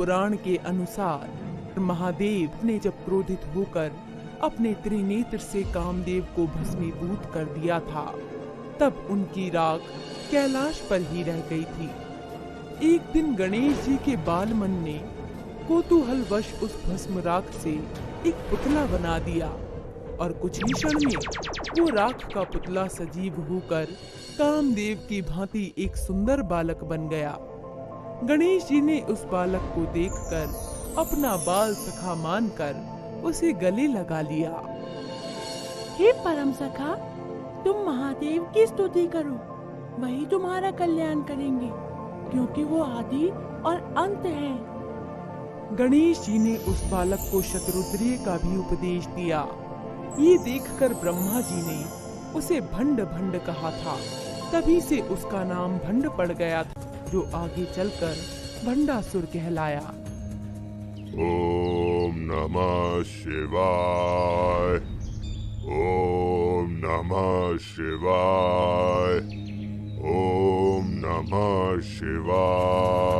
पुराण के अनुसार महादेव ने जब क्रोधित होकर अपने त्रिनेत्र से कामदेव को भस्मीभूत कर दिया था, तब उनकी राख कैलाश पर ही रह गई थी। एक दिन गणेश जी के बाल मन ने कौतूहलवश उस भस्म राख से एक पुतला बना दिया और कुछ ही क्षण में वो राख का पुतला सजीव होकर कामदेव की भांति एक सुंदर बालक बन गया। गणेश जी ने उस बालक को देखकर अपना बाल सखा मानकर उसे गले लगा लिया। हे परम सखा, तुम महादेव की स्तुति करो, वही तुम्हारा कल्याण करेंगे, क्योंकि वो आदि और अंत है। गणेश जी ने उस बालक को शतरुद्रीय का भी उपदेश दिया। ये देखकर ब्रह्मा जी ने उसे भंड भंड कहा था, तभी से उसका नाम भंड पड़ गया था, जो आगे चलकर भंडासुर कहलाया। ओम नमः शिवाय। ओम नमः शिवाय। ओम नमः शिवाय।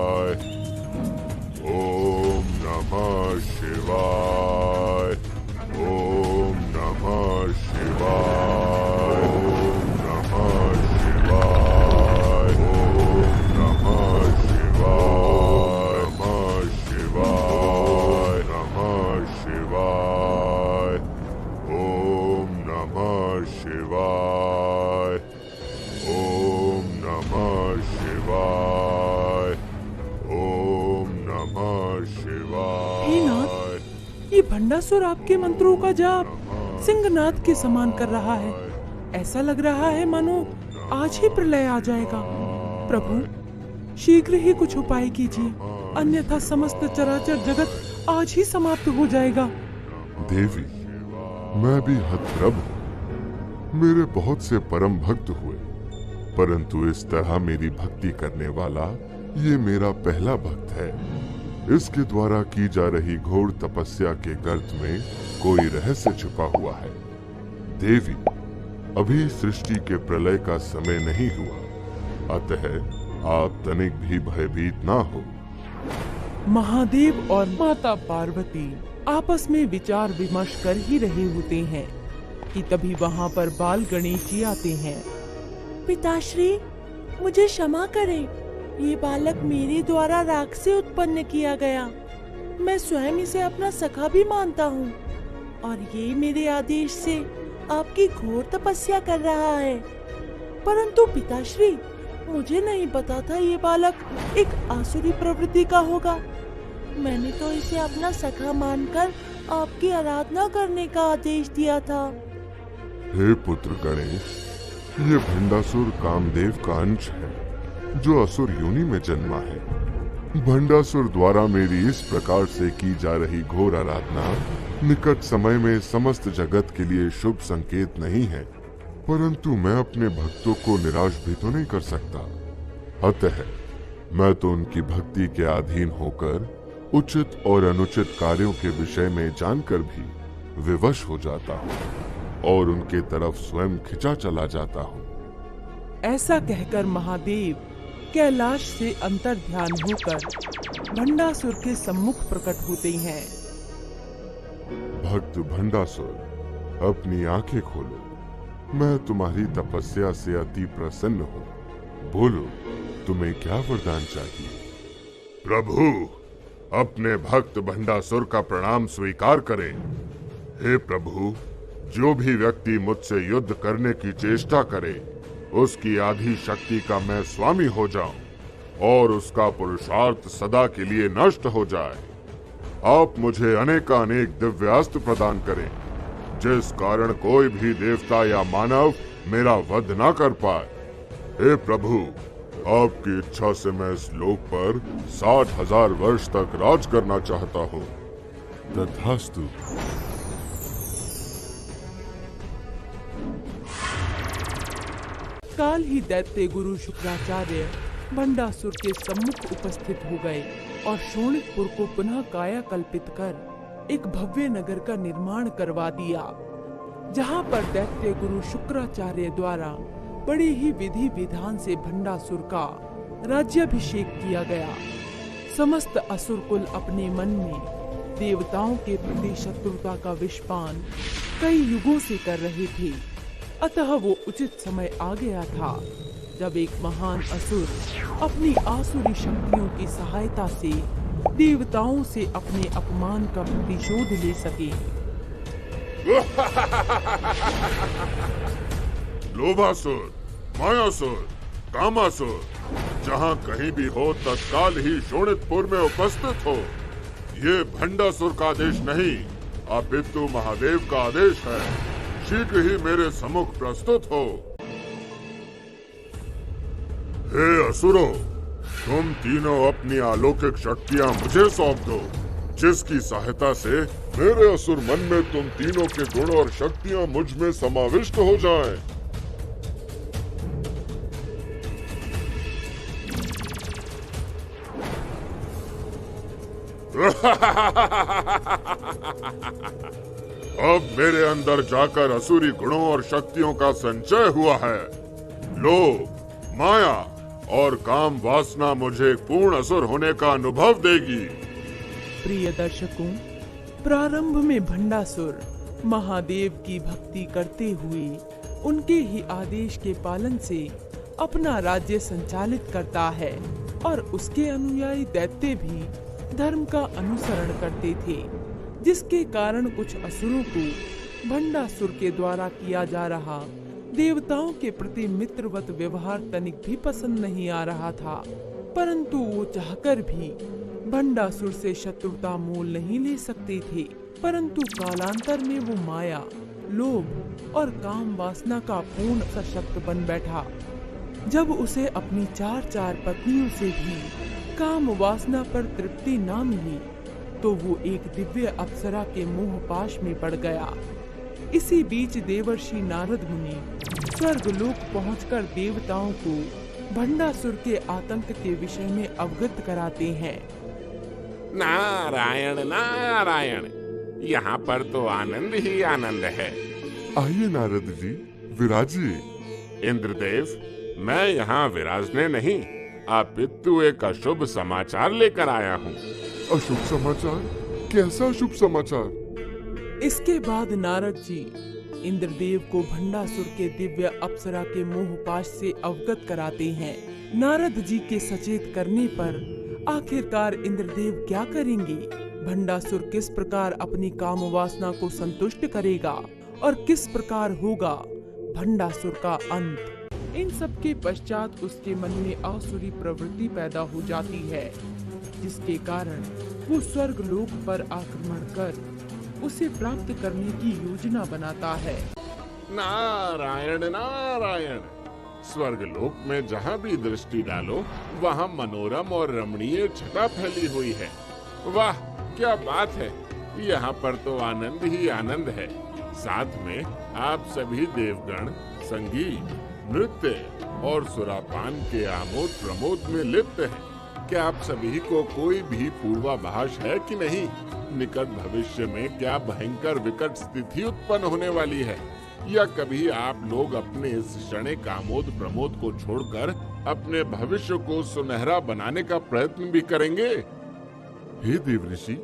ओम नमः शिवाय। ओम नमः शिवाय। ओम नमः शिवाय। ओम नमः शिवाय। नमः शिवाय। नमः शिवाय। ओम नमः शिवाय। ओम नमः शिवाय। ओम नमः शिवाय। हे नाथ, ये भंडासुर आपके मंत्रों का जाप सिंहनाद के समान कर रहा है। ऐसा लग रहा है मानो आज ही प्रलय आ जाएगा। प्रभु, शीघ्र ही कुछ उपाय कीजिए, अन्यथा समस्त चराचर जगत आज ही समाप्त हो जाएगा। देवी, मैं भी हतप्रभ हूँ। मेरे बहुत से परम भक्त हुए, परंतु इस तरह मेरी भक्ति करने वाला ये मेरा पहला भक्त है। इसके द्वारा की जा रही घोर तपस्या के गर्त में कोई रहस्य छुपा हुआ है। देवी, अभी सृष्टि के प्रलय का समय नहीं हुआ, अतः आप तनिक भी भयभीत ना हो। महादेव और माता पार्वती आपस में विचार विमर्श कर ही रहे होते हैं कि तभी वहाँ पर बाल गणेश जी आते हैं। पिताश्री, मुझे क्षमा करें, ये बालक मेरे द्वारा राख से उत्पन्न किया गया। मैं स्वयं इसे अपना सखा भी मानता हूँ और ये मेरे आदेश से आपकी घोर तपस्या कर रहा है। परंतु पिताश्री, मुझे नहीं पता था ये बालक एक आसुरी प्रवृत्ति का होगा। मैंने तो इसे अपना सखा मानकर आपकी आराधना करने का आदेश दिया था। हे पुत्र गणेश, ये भंडासुर कामदेव का अंश है, जो असुर योनि में जन्मा है। भंडासुर द्वारा मेरी इस प्रकार से की जा रही घोर आराधना निकट समय में समस्त जगत के लिए शुभ संकेत नहीं है, परंतु मैं अपने भक्तों को निराश भी तो नहीं कर सकता। अतः मैं तो उनकी भक्ति के अधीन होकर उचित और अनुचित कार्यों के विषय में जानकर भी विवश हो जाता हूँ और उनके तरफ स्वयं खिंचा चला जाता हूँ। ऐसा कहकर महादेव कैलाश से अंतर ध्यान होकर भंडासुर के सम्मुख प्रकट होते हैं। भक्त भंडासुर, अपनी आंखें खोलो, मैं तुम्हारी तपस्या से अति प्रसन्न हूँ। बोलो, तुम्हें क्या वरदान चाहिए? प्रभु, अपने भक्त भंडासुर का प्रणाम स्वीकार करें। हे प्रभु, जो भी व्यक्ति मुझसे युद्ध करने की चेष्टा करे, उसकी आधी शक्ति का मैं स्वामी हो जाऊं और उसका पुरुषार्थ सदा के लिए नष्ट हो जाए। आप मुझे अनेकानेक दिव्यास्त्र प्रदान करें, जिस कारण कोई भी देवता या मानव मेरा वध ना कर पाए। हे प्रभु, आपकी इच्छा से मैं इस लोक पर 60,000 वर्ष तक राज करना चाहता हूँ। तथास्तु। काल ही दैत्य गुरु शुक्राचार्य भंडासुर के सम्मुख उपस्थित हो गए और शोणितपुर को पुनः काया कल्पित कर एक भव्य नगर का निर्माण करवा दिया, जहाँ पर दैत्य गुरु शुक्राचार्य द्वारा बड़ी ही विधि विधान से भंडासुर का राज्याभिषेक किया गया। समस्त असुर कुल अपने मन में देवताओं के प्रति शत्रुता का विषपान कई युगों से कर रहे थे। अतः वो उचित समय आ गया था जब एक महान असुर अपनी आसुरी शक्तियों की सहायता से देवताओं से अपने अपमान का प्रतिशोध ले सके। लोभासुर, मायासुर, कामासुर, जहाँ कहीं भी हो तत्काल ही शोणितपुर में उपस्थित हो। ये भंडासुर का आदेश नहीं, अपितु महादेव का आदेश है। शीघ्र ही मेरे सम्मुख प्रस्तुत हो। हे असुरों, तुम तीनों अपनी अलौकिक शक्तियाँ मुझे सौंप दो, जिसकी सहायता से मेरे असुर मन में तुम तीनों के गुण और शक्तियाँ मुझ में समाविष्ट हो जाएं। अब मेरे अंदर जाकर असुरी गुणों और शक्तियों का संचय हुआ है। लोभ, माया और काम वासना मुझे पूर्ण असुर होने का अनुभव देगी। प्रिय दर्शकों, प्रारंभ में भंडासुर महादेव की भक्ति करते हुए उनके ही आदेश के पालन से अपना राज्य संचालित करता है और उसके अनुयायी दैत्य भी धर्म का अनुसरण करते थे, जिसके कारण कुछ असुरों को भंडासुर के द्वारा किया जा रहा देवताओं के प्रति मित्रवत व्यवहार तनिक भी पसंद नहीं आ रहा था। परंतु वो चाहकर भी भंडासुर से शत्रुता मोल नहीं ले सकते थे। परंतु कालांतर में वो माया, लोभ और काम वासना का पूर्ण सशक्त बन बैठा। जब उसे अपनी चार पत्नियों से भी काम वासना पर तृप्ति ना मिली, तो वो एक दिव्य अप्सरा के मोह पाश में पड़ गया। इसी बीच देवर्षि नारद मुनि स्वर्गलोक पहुंचकर देवताओं को भंडासुर के आतंक के विषय में अवगत कराते हैं। नारायण नारायण, यहाँ पर तो आनंद ही आनंद है। आइए नारद जी, विराजिए। इंद्रदेव, मैं यहाँ विराजने नहीं, अपितु एक अशुभ समाचार लेकर आया हूँ। अशुभ समाचार? कैसा अशुभ समाचार? इसके बाद नारद जी इंद्रदेव को भंडासुर के दिव्य अप्सरा के मोह पाश से अवगत कराते हैं। नारद जी के सचेत करने पर आखिरकार इंद्रदेव क्या करेंगे? भंडासुर किस प्रकार अपनी काम वासना को संतुष्ट करेगा और किस प्रकार होगा भंडासुर का अंत? इन सब के पश्चात उसके मन में आसुरी प्रवृत्ति पैदा हो जाती है, जिसके कारण वो स्वर्ग लोक पर आक्रमण कर उसे प्राप्त करने की योजना बनाता है। नारायण नारायण, स्वर्ग लोक में जहाँ भी दृष्टि डालो वहाँ मनोरम और रमणीय छटा फैली हुई है। वाह क्या बात है, यहाँ पर तो आनंद ही आनंद है। साथ में आप सभी देवगण संगीत, नृत्य और सुरापान के आमोद प्रमोद में लिप्त हैं। क्या आप सभी को कोई भी पूर्वाभास है कि नहीं? निकट भविष्य में क्या भयंकर विकट स्थिति उत्पन्न होने वाली है? या कभी आप लोग अपने इस क्षणिक आमोद प्रमोद को छोड़कर अपने भविष्य को सुनहरा बनाने का प्रयत्न भी करेंगे? हे देवऋषि,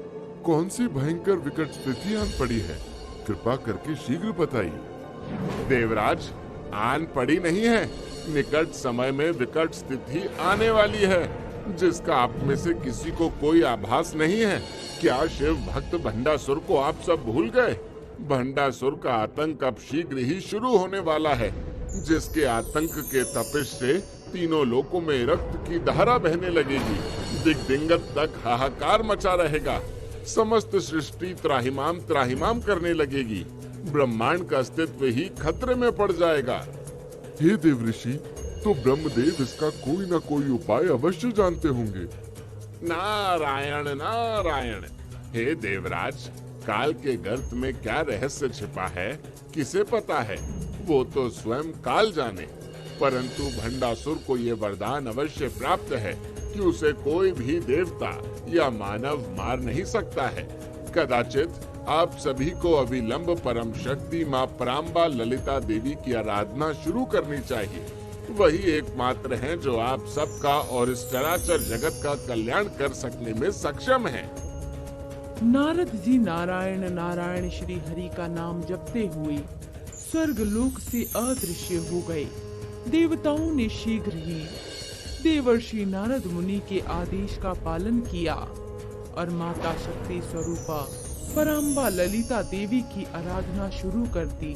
कौन सी भयंकर विकट स्थिति आन पड़ी है? कृपा करके शीघ्र बताइए। देवराज, आन पड़ी नहीं है, निकट समय में विकट स्थिति आने वाली है, जिसका आप में से किसी को कोई आभास नहीं है। क्या शिव भक्त भंडासुर को आप सब भूल गए? भंडासुर का आतंक अब शीघ्र ही शुरू होने वाला है, जिसके आतंक के तपिश से तीनों लोकों में रक्त की धारा बहने लगेगी। दिग्दिगंत तक हाहाकार मचा रहेगा। समस्त सृष्टि त्राहिमाम त्राहिमाम करने लगेगी। ब्रह्मांड का अस्तित्व ही खतरे में पड़ जाएगा। हे देवऋषि, तो ब्रह्मदेव इसका कोई न कोई उपाय अवश्य जानते होंगे। नारायण नारायण, हे देवराज, काल के गर्त में क्या रहस्य छिपा है किसे पता है? वो तो स्वयं काल जाने। परंतु भंडासुर को ये वरदान अवश्य प्राप्त है कि उसे कोई भी देवता या मानव मार नहीं सकता है। कदाचित आप सभी को अविलंब परम शक्ति माँ पराम्बा ललिता देवी की आराधना शुरू करनी चाहिए। वही एकमात्र हैं जो आप सबका और इस चराचर जगत का कल्याण कर सकने में सक्षम हैं। नारद जी नारायण नारायण श्री हरि का नाम जपते हुए स्वर्ग लोक से अदृश्य हो गए। देवताओं ने शीघ्र ही देवर्षि नारद मुनि के आदेश का पालन किया और माता शक्ति स्वरूपा पराम्बा ललिता देवी की आराधना शुरू कर दी।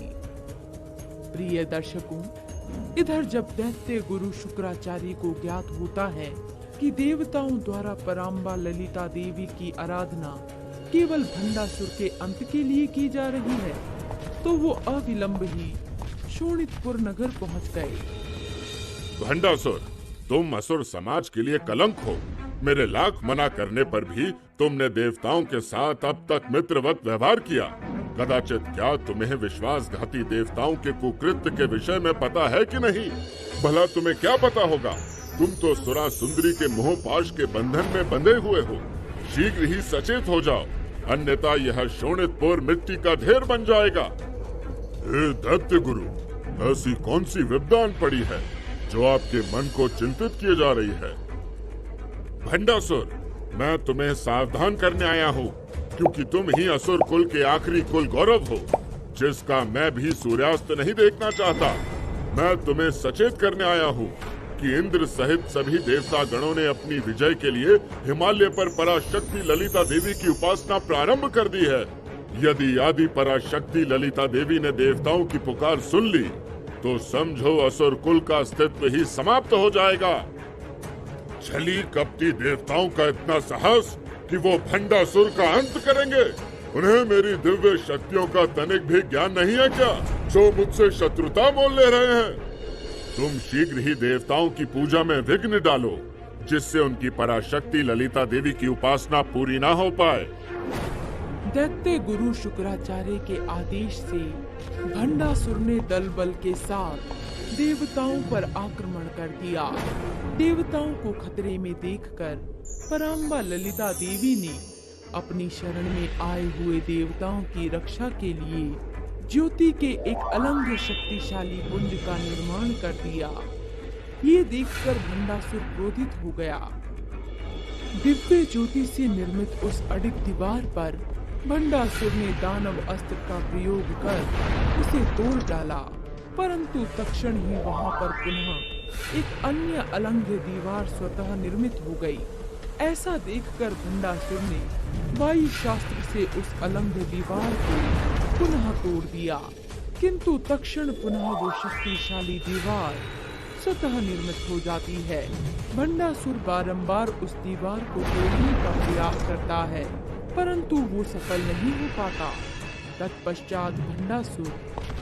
प्रिय दर्शकों, इधर जब दैत्य गुरु शुक्राचार्य को ज्ञात होता है कि देवताओं द्वारा पराम्बा ललिता देवी की आराधना केवल भंडासुर के अंत के लिए की जा रही है, तो वो अविलंब ही शोणितपुर नगर पहुंच गए। भंडासुर, तुम असुर समाज के लिए कलंक हो। मेरे लाख मना करने पर भी तुमने देवताओं के साथ अब तक मित्रवत व्यवहार किया। कदाचित क्या तुम्हें विश्वासघाती देवताओं के कुकृत्य के विषय में पता है कि नहीं? भला तुम्हें क्या पता होगा? तुम तो सुरा सुंदरी के मोह पाश के बंधन में बंधे हुए हो। शीघ्र ही सचेत हो जाओ, अन्यथा यह शोणितपुर मिट्टी का ढेर बन जाएगा। हे दैत्य गुरु, ऐसी कौन सी विद्वान पड़ी है जो आपके मन को चिंतित किए जा रही है? भंडासुर, मैं तुम्हें सावधान करने आया हूँ, क्योंकि तुम ही असुर कुल के आखिरी कुल गौरव हो, जिसका मैं भी सूर्यास्त नहीं देखना चाहता। मैं तुम्हें सचेत करने आया हूँ कि इंद्र सहित सभी देवता गणों ने अपनी विजय के लिए हिमालय पर पराशक्ति ललिता देवी की उपासना प्रारंभ कर दी है। यदि आदि पराशक्ति ललिता देवी ने देवताओं की पुकार सुन ली, तो समझो असुर कुल का अस्तित्व ही समाप्त हो जाएगा। छली कपटी देवताओं का इतना साहस कि वो भंडासुर का अंत करेंगे। उन्हें मेरी दिव्य शक्तियों का तनिक भी ज्ञान नहीं है क्या, जो मुझसे शत्रुता मोल ले रहे हैं? तुम शीघ्र ही देवताओं की पूजा में विघ्न डालो, जिससे उनकी पराशक्ति ललिता देवी की उपासना पूरी ना हो पाए। दैत्य गुरु शुक्राचार्य के आदेश से भंडासुर ने दल बल के साथ देवताओं पर आक्रमण कर दिया। देवताओं को खतरे में देखकर पराम्बा ललिता देवी ने अपनी शरण में आए हुए देवताओं की रक्षा के लिए ज्योति के एक अलंघ्य शक्तिशाली कुंड का निर्माण कर दिया। ये देखकर भंडासुर क्रोधित हो गया। दिव्य ज्योति से निर्मित उस अडिग दीवार पर भंडासुर ने दानव अस्त्र का प्रयोग कर उसे तोड़ डाला, परंतु तत्क्षण ही वहां पर पुनः एक अन्य अलंघ्य दीवार स्वतः निर्मित हो गई। ऐसा देखकर भंडासुर ने वायु शास्त्र से उस अलंघ्य दीवार को पुनः तोड़ दिया, किंतु तत्क्षण पुनः वो शक्तिशाली दीवार स्वतः निर्मित हो जाती है। भंडासुर बारंबार उस दीवार को तोड़ने का प्रयास करता है, परंतु वो सफल नहीं हो पाता। तत्पश्चात भंडासुर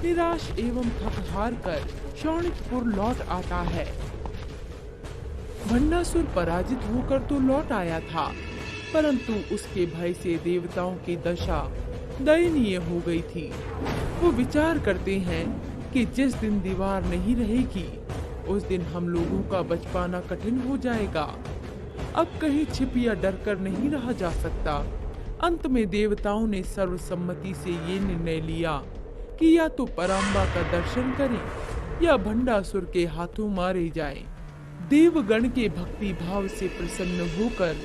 निराश एवं थक हार कर शोणितपुर लौट आता है। भंडासुर पराजित होकर तो लौट आया था, परंतु उसके भय से देवताओं की दशा दयनीय हो गई थी। वो विचार करते हैं कि जिस दिन दीवार नहीं रहेगी, उस दिन हम लोगों का बच पाना कठिन हो जाएगा। अब कहीं छिप या डर कर नहीं रहा जा सकता। अंत में देवताओं ने सर्वसम्मति से ये निर्णय लिया कि या तो पराम्बा का दर्शन करें या भंडासुर के हाथों मारे जाएं। देवगण के भक्ति भाव से प्रसन्न होकर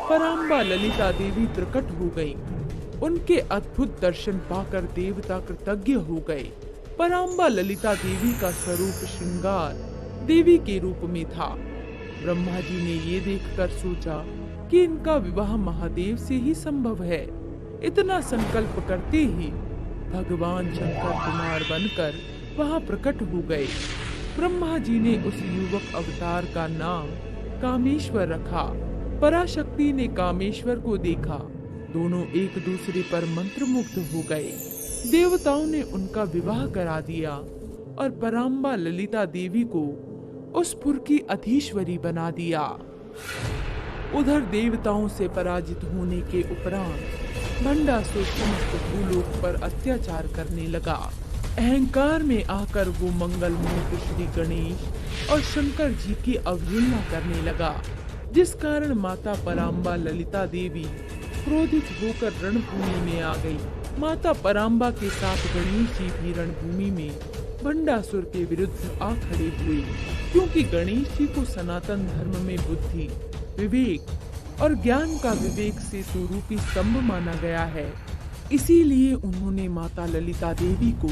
पराम्बा ललिता देवी प्रकट हो गईं। उनके अद्भुत दर्शन पाकर देवता कृतज्ञ हो गए। पराम्बा ललिता देवी का स्वरूप श्रृंगार देवी के रूप में था। ब्रह्मा जी ने ये देखकर सोचा कि इनका विवाह महादेव से ही संभव है। इतना संकल्प करते ही भगवान शंकर कुमार बनकर वहां प्रकट हो गए। ब्रह्मा जी ने उस युवक अवतार का नाम कामेश्वर रखा। पराशक्ति ने कामेश्वर को देखा, दोनों एक दूसरे पर मंत्रमुग्ध हो गए। देवताओं ने उनका विवाह करा दिया और पराम्बा ललिता देवी को उस पुर की अधीश्वरी बना दिया। उधर देवताओं से पराजित होने के उपरांत भंडासुर समस्त भूलोक पर अत्याचार करने लगा। अहंकार में आकर वो मंगल मूर्ति श्री गणेश और शंकर जी की अवहेलना करने लगा, जिस कारण माता पराम्बा ललिता देवी क्रोधित होकर रणभूमि में आ गई। माता पराम्बा के साथ गणेश जी भी रणभूमि में भंडासुर के विरुद्ध आ खड़े हुए, क्योंकि गणेश जी को सनातन धर्म में बुद्धि, विवेक और ज्ञान का विवेक से स्वरूपी स्तंभ माना गया है। इसीलिए उन्होंने माता ललिता देवी को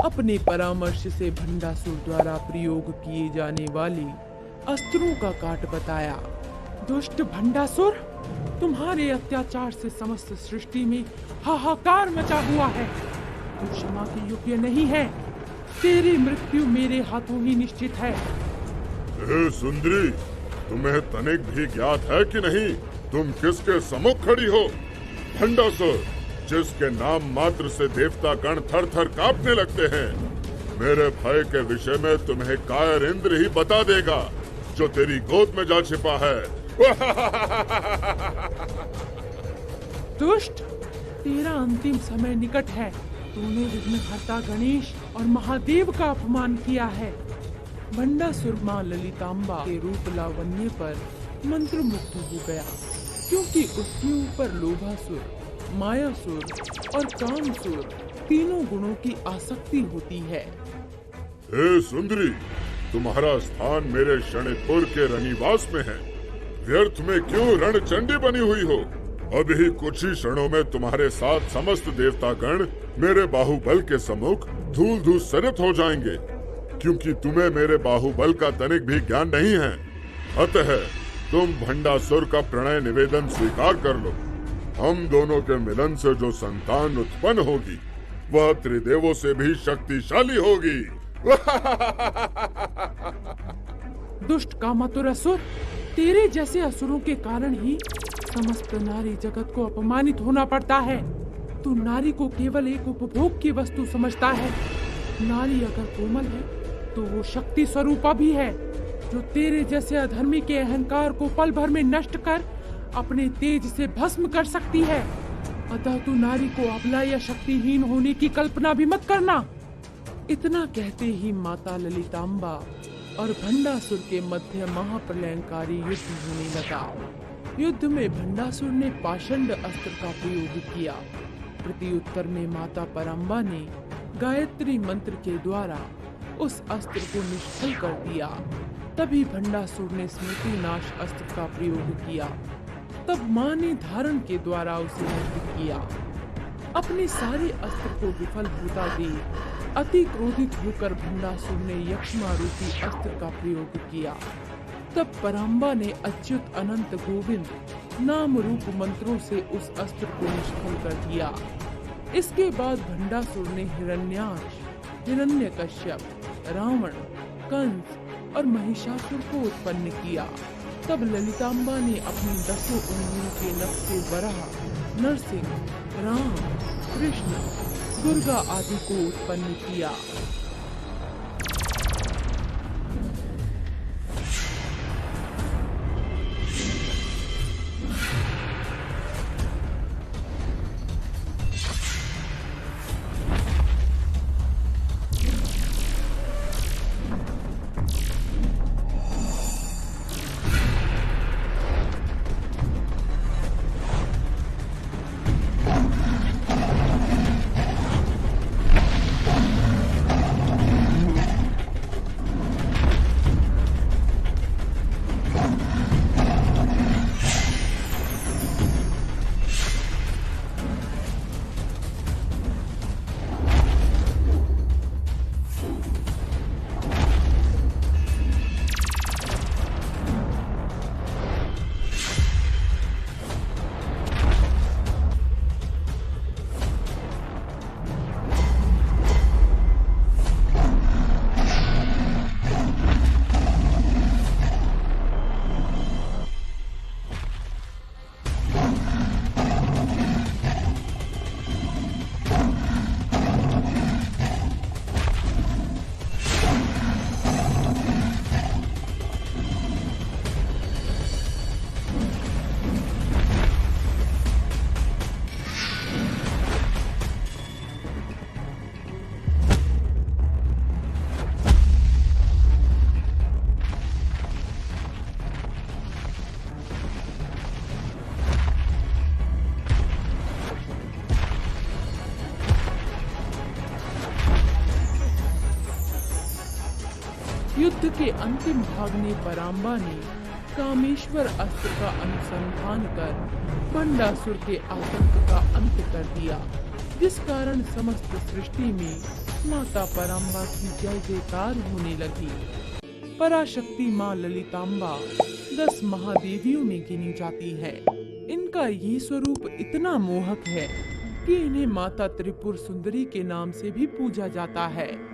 अपने परामर्श से भंडासुर द्वारा प्रयोग किए जाने वाले अस्त्रों का काट बताया। दुष्ट भंडासुर, तुम्हारे अत्याचार से समस्त सृष्टि में हाहाकार मचा हुआ है। तू क्षमा के योग्य नहीं है। तेरी मृत्यु मेरे हाथों ही निश्चित है। ए सुंदरी, तुम्हें तनिक भी ज्ञात है कि नहीं तुम किसके सम्मुख खड़ी हो? भंडासुर, जिसके नाम मात्र से देवता गण थर थर कांपने लगते हैं। मेरे भय के विषय में तुम्हें कायर इंद्र ही बता देगा, जो तेरी गोद में जा छिपा है। दुष्ट, तेरा अंतिम समय निकट है। तूने विघ्नहर्ता गणेश और महादेव का अपमान किया है। भंडासुर मां ललितांबा के रूप लावण्य पर मंत्रमुग्ध हो गया, क्योंकि उसके ऊपर लोभासुर, मायासुर और कामसुर तीनों गुणों की आसक्ति होती है। हे सुंदरी, तुम्हारा स्थान मेरे शनितपुर के रनिवास में है। व्यर्थ में क्यों रणचंडी बनी हुई हो? अभी कुछ ही क्षणों में तुम्हारे साथ समस्त देवतागण मेरे बाहुबल के सम्मुख धूल धूसरित हो जाएंगे, क्योंकि तुम्हें मेरे बाहुबल का तनिक भी ज्ञान नहीं है। अतः तुम भंडासुर का प्रणय निवेदन स्वीकार कर लो। हम दोनों के मिलन से जो संतान उत्पन्न होगी, वह त्रिदेवों से भी शक्तिशाली होगी। दुष्ट कामातुर असुर, तेरे जैसे असुरों के कारण ही समस्त नारी जगत को अपमानित होना पड़ता है। तू नारी को केवल एक उपभोग की वस्तु समझता है। नारी अगर कोमल है तो वो शक्ति स्वरूपा भी है, जो तेरे जैसे अधर्मी के अहंकार को पल भर में नष्ट कर अपने तेज से भस्म कर सकती है। अतः तू नारी को अबला या शक्तिहीन होने की कल्पना भी मत करना। इतना कहते ही माता ललितांबा और भंडासुर के मध्य महाप्रलयंकारी युद्ध होने लगा। युद्ध में भंडासुर ने पाषंड अस्त्र का प्रयोग किया। प्रत्युत्तर में माता परांबा ने गायत्री मंत्र के द्वारा उस अस्त्र को निष्फल कर दिया। तभी भंडासुर ने स्मृति नाश अस्त्र का प्रयोग किया। तब मां ने धारण के द्वारा उसे नष्ट किया। अपने सारे अस्त्र को विफल होता देख अति क्रोधित होकर भंडासुर ने यक्ष्मा रूपी अस्त्र का प्रयोग किया। तब परांबा ने अच्युत अनंत गोविंद नाम रूप मंत्रों से उस अस्त्र को निष्फल कर दिया। इसके बाद भंडासुर ने हिरण्याक्ष, हिरण्यकश्यप, रावण, कंस और महिषासुर को उत्पन्न किया। तब ललितांबा ने अपनी 10 उंगलियों के नख से वराह, नरसिंह, राम, कृष्ण, दुर्गा आदि को उत्पन्न किया। युद्ध के अंतिम भाग में पराम्बा ने कामेश्वर अस्त्र का अनुसंधान कर भंडासुर के आतंक का अंत कर दिया, जिस कारण समस्त सृष्टि में माता पराम्बा की जय जयकार होने लगी। पराशक्ति माँ ललिताम्बा 10 महादेवियों में गिनी जाती है। इनका ये स्वरूप इतना मोहक है कि इन्हें माता त्रिपुर सुंदरी के नाम से भी पूजा जाता है।